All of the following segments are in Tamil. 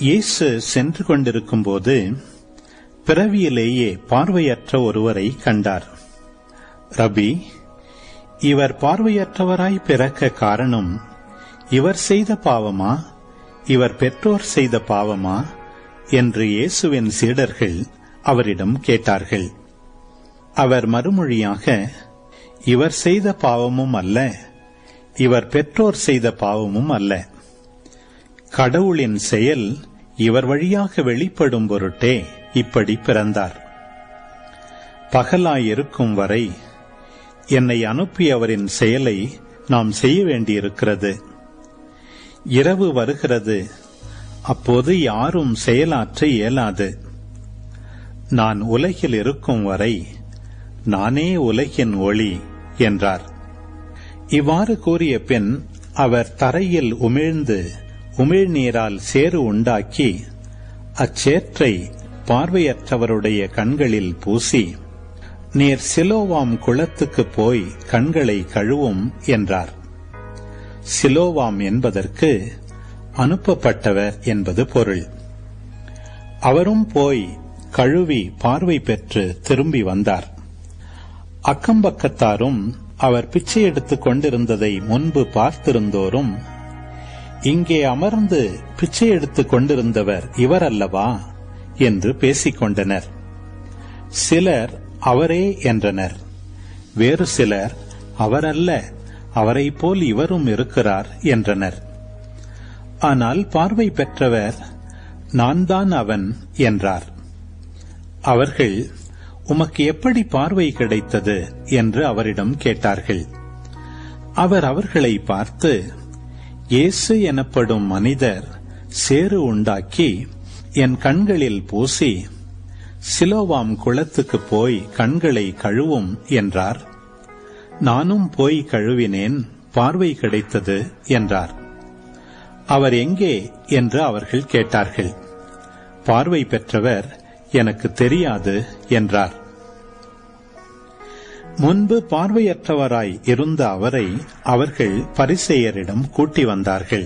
இயேசு சென்று கொண்டிருக்கும் போது பிறவியிலேயே பார்வையற்ற ஒருவரை கண்டார். ரபி, இவர் பார்வையற்றவராய் பிறக்க காரணம் இவர் செய்த பாவமா, இவர் பெற்றோர் செய்த பாவமா என்று இயேசுவின் சீடர்கள் அவரிடம் கேட்டார்கள். அவர் மறுமொழியாக, இவர் செய்த பாவமும் அல்ல, இவர் பெற்றோர் செய்த பாவமும் அல்ல. கடவுளின் செயல் இவர் வழியாக வெளிப்படும் பொருட்டே இப்படி பிறந்தார். பகலாயிருக்கும் வரை என்னை அனுப்பியவரின் செயலை நாம் செய்ய வேண்டியிருக்கிறது. இரவு வருகிறது, அப்போது யாரும் செயலாற்ற இயலாது. நான் உலகில் இருக்கும் வரை நானே உலகின் ஒளி என்றார். இவ்வாறு கூறிய பின் அவர் தரையில் உமிழ்ந்து உமிழ்நீரால் சேறு உண்டாக்கி அச்சேற்றை பார்வையற்றவருடைய கண்களில் பூசி, நீர் சிலோவாம் குளத்துக்கு போய் கண்களை கழுவும் என்றார். சிலோவாம் என்பதற்கு அனுப்பப்பட்டவர் என்பது பொருள். அவரும் போய் கழுவி பார்வை பெற்று திரும்பி வந்தார். அக்கம்பக்கத்தாரும் அவர் பிச்சை எடுத்துக் கொண்டிருந்ததை முன்பு பார்த்திருந்தோரும், இங்கே அமர்ந்து பிச்சை எடுத்துக் கொண்டிருந்தவர் இவர் அல்லவா என்று பேசிக் கொண்டனர். சிலர் அவரே என்றனர். வேறு சிலர் அவரல்ல, அவரை போல் இவரும் இருக்கிறார் என்றனர். ஆனால் பார்வை பெற்றவர் நான் தான் அவன் என்றார். அவர்கள், உமக்கு எப்படி பார்வை கிடைத்தது என்று அவரிடம் கேட்டார்கள். அவர் அவர்களை பார்த்து, இயேசு எனப்படும் மனிதர் சேறு உண்டாக்கி என் கண்களில் பூசி, சிலோவாம் குளத்துக்கு போய் கண்களை கழுவும் என்றார். நானும் போய் கழுவினேன், பார்வை கிடைத்தது என்றார். அவர் எங்கே என்று அவர்கள் கேட்டார்கள். பார்வை பெற்றவர் எனக்கு தெரியாது என்றார். முன்பு பார்வையற்றவராய் இருந்த அவரை அவர்கள் பரிசேயரிடம் கூட்டி வந்தார்கள்.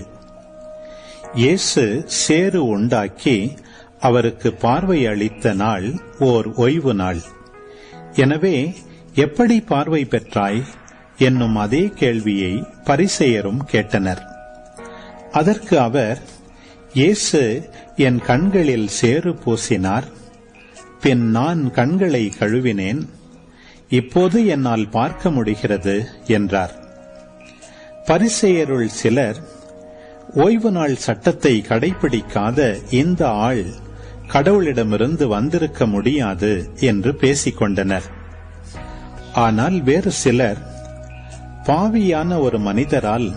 இயேசு சேறு உண்டாக்கி அவருக்கு பார்வை அளித்த நாள் ஓர் ஓய்வு நாள். எனவே எப்படி பார்வை பெற்றாய் என்னும் அதே கேள்வியை பரிசேயரும் கேட்டனர். அதற்கு அவர், இயேசு என் கண்களில் சேறு பூசினார், பின் நான் கண்களை கழுவினேன், இப்போது என்னால் பார்க்க முடிகிறது என்றார். பரிசேயருள் சிலர், ஓய்வு நாள் சட்டத்தை கடைபிடிக்காத இந்த ஆள் கடவுளிடமிருந்து வந்திருக்க முடியாது என்று பேசிக் கொண்டனர். ஆனால் வேறு சிலர், பாவியான ஒரு மனிதரால்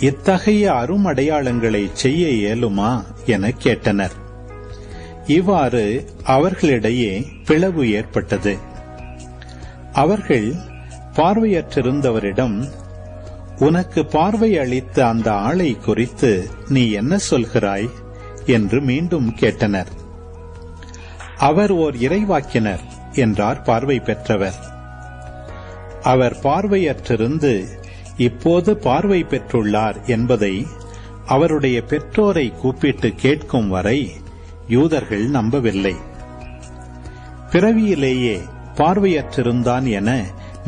இத்தகைய அருமடையாளங்களை செய்ய இயலுமா என கேட்டனர். இவ்வாறு அவர்களிடையே பிளவு ஏற்பட்டது. அவர்கள் பார்வையற்றிருந்தவரிடம், உனக்கு பார்வை அளித்த அந்த ஆளை குறித்து நீ என்ன சொல்கிறாய் என்று மீண்டும் கேட்டனர். அவர் ஓர் இறைவாக்கினர் என்றார் பார்வை பெற்றவர். அவர் பார்வையற்றிருந்து இப்போது பார்வை பெற்றுள்ளார் என்பதை அவருடைய பெற்றோரை கூப்பிட்டு கேட்கும் வரை யூதர்கள் நம்பவில்லை. பிறவியிலேயே பார்வையற்றிருந்தான் என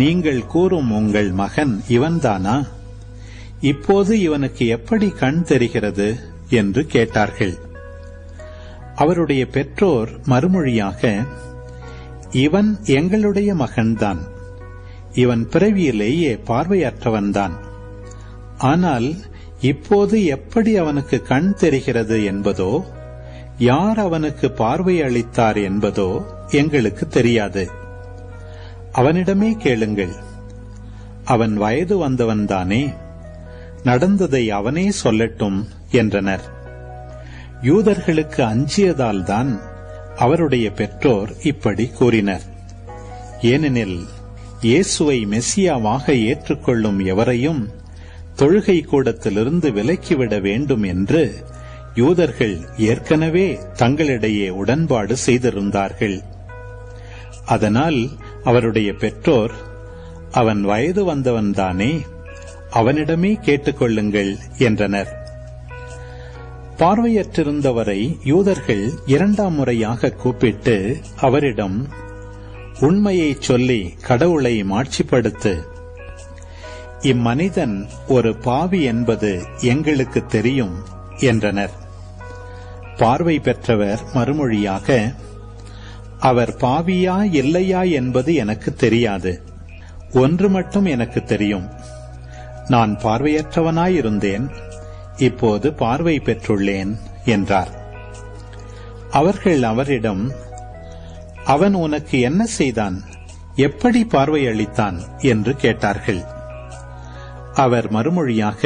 நீங்கள் கூறும் உங்கள் மகன் இவன்தானா? இப்போது இவனுக்கு எப்படி கண் தெரிகிறது என்று கேட்டார்கள். அவருடைய பெற்றோர் மறுமொழியாக, இவன் எங்களுடைய மகன்தான், இவன் பிறவியிலேயே பார்வையற்றவன்தான். ஆனால் இப்போது எப்படி அவனுக்கு கண் தெரிகிறது என்பதோ, யார் அவனுக்கு பார்வை அளித்தார் என்பதோ எங்களுக்கு தெரியாது. அவனிடமே கேளுங்கள். அவன் வயது வந்தவன்தானே, நடந்ததை அவனே சொல்லட்டும் என்றனர். யூதர்களுக்கு அஞ்சியதால்தான் அவருடைய பெற்றோர் இப்படி கூறினர். ஏனெனில் இயேசுவை மெசியாவாக ஏற்றுக்கொள்ளும் எவரையும் தொழுகை கூடத்திலிருந்து விலக்கிவிட வேண்டும் என்று யூதர்கள் ஏற்கனவே தங்களிடையே உடன்பாடு செய்திருந்தார்கள். அதனால் அவருடைய பெற்றோர், அவன் வயது வந்தவன்தானே, அவனிடமே கேட்டுக்கொள்ளுங்கள் என்றனர். பார்வையற்றிருந்தவரை யூதர்கள் 2ஆம் முறையாக கூப்பிட்டு அவரிடம், உண்மையை சொல்லி கடவுளை மாட்சிப்படுத்து. இம்மனிதன் ஒரு பாவி என்பது எங்களுக்கு தெரியும் என்றனர். பார்வை பெற்றவர் மறுமொழியாக, அவர் பாவியா இல்லையா என்பது எனக்கு தெரியாது. ஒன்று மட்டும் எனக்கு தெரியும், நான் பார்வையற்றவனாயிருந்தேன், இப்போது பார்வை பெற்றுள்ளேன் என்றார். அவர்கள் அவரிடம், அவன் உனக்கு என்ன செய்தான், எப்படி பார்வை அளித்தான் என்று கேட்டார்கள். அவர் மறுமொழியாக,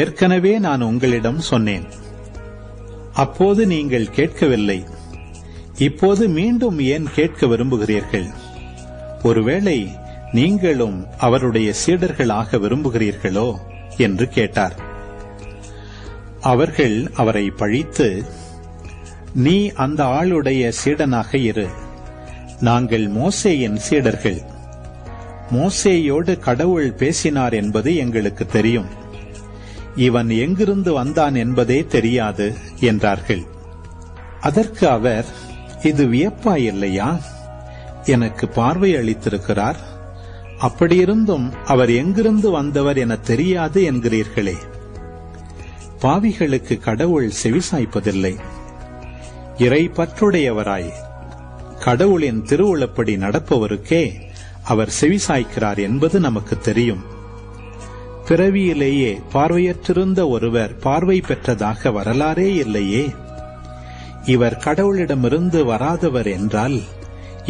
ஏற்கனவே நான் உங்களிடம் சொன்னேன், அப்போது நீங்கள் கேட்கவில்லை, இப்போது மீண்டும் ஏன் கேட்க விரும்புகிறீர்கள்? ஒருவேளை நீங்களும் அவருடைய சீடர்களாக விரும்புகிறீர்களோ என்று கேட்டார். அவர்கள் அவரை பழித்து, நீ அந்த ஆளுடைய சீடனாக இரு, நாங்கள் மோசேயின் சீடர்கள். மோசேயோடு கடவுள் பேசினார் என்பது எங்களுக்கு தெரியும், இவன் எங்கிருந்து வந்தான் என்பதே தெரியாது என்றார்கள். அதற்கு அவர், இது வியப்பா இல்லையா? எனக்கு பார்வை அளித்திருக்கிறார், அப்படியிருந்தும் அவர் எங்கிருந்து வந்தவர் என தெரியாது என்கிறீர்களே. பாவிகளுக்கு கடவுள் செவிசாய்ப்பதில்லை. இறை பற்றுடையவராய் கடவுளின் திருவுளப்படி நடப்பவருக்கே அவர் செவிசாய்க்கிறார் என்பது நமக்கு தெரியும். பிறவியிலேயே பார்வையற்றிருந்த ஒருவர் பார்வை பெற்றதாக வரலாறே இல்லையே. இவர் கடவுளிடமிருந்து வராதவர் என்றால்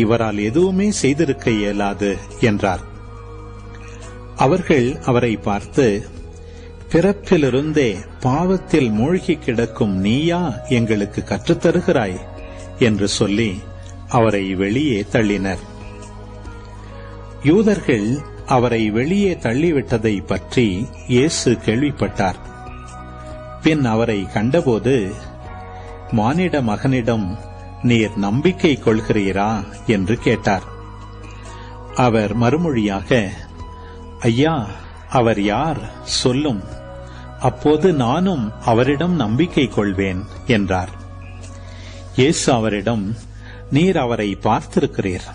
இவரால் எதுவுமே செய்திருக்க இயலாது என்றார். அவர்கள் அவரை பார்த்து, பிறப்பிலிருந்தே பாவத்தில் மூழ்கி கிடக்கும் நீயா எங்களுக்கு கற்றுத்தருகிறாய் என்று சொல்லி அவரை வெளியே தள்ளினர். யூதர்கள் அவரை வெளியே தள்ளிவிட்டதை பற்றி இயேசு கேள்விப்பட்டார். பின் அவரை கண்டபோது, மானிட மகனிடம் நீர் நம்பிக்கை கொள்கிறீரா என்று கேட்டார். அவர் மறுமொழியாக, ஐயா, அவர் யார் சொல்லும், அப்போது நானும் அவரிடம் நம்பிக்கை கொள்வேன் என்றார். இயேசு அவரிடம், நீர் அவரை பார்த்திருக்கிறீர்,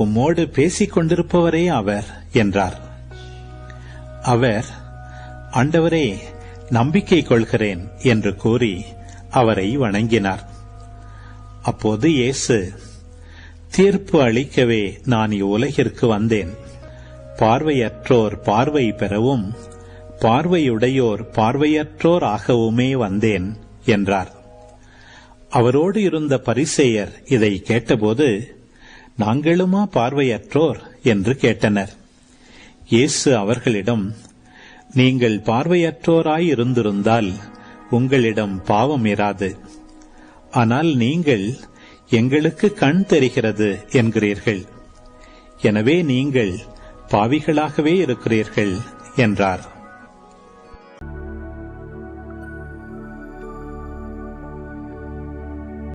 உம்மோடு பேசிக் கொண்டிருப்பவரே அவர் என்றார். அவர், ஆண்டவரே, நம்பிக்கை கொள்கிறேன் என்று கூறி அவரை வணங்கினார். அப்போது இயேசு, தீர்ப்பு அளிக்கவே நான் இவ்வுலகிற்கு வந்தேன், பார்வையற்றோர் பார்வை பெறவும் பார்வையுடையோர் பார்வையற்றோர் ஆகவுமே வந்தேன் என்றார். அவரோடு இருந்த பரிசேயர் இதை கேட்டபோது, நாங்களுமா பார்வையற்றோர் என்று கேட்டனர். இயேசு அவர்களிடம், நீங்கள் பார்வையற்றோராய் இருந்திருந்தால் உங்களிடம் பாவம் இராது. ஆனால் நீங்கள் எங்களுக்கு கண் தெரிகிறது என்கிறீர்கள், எனவே நீங்கள் பாவிகளாகவே இருக்கிறீர்கள் என்றார்.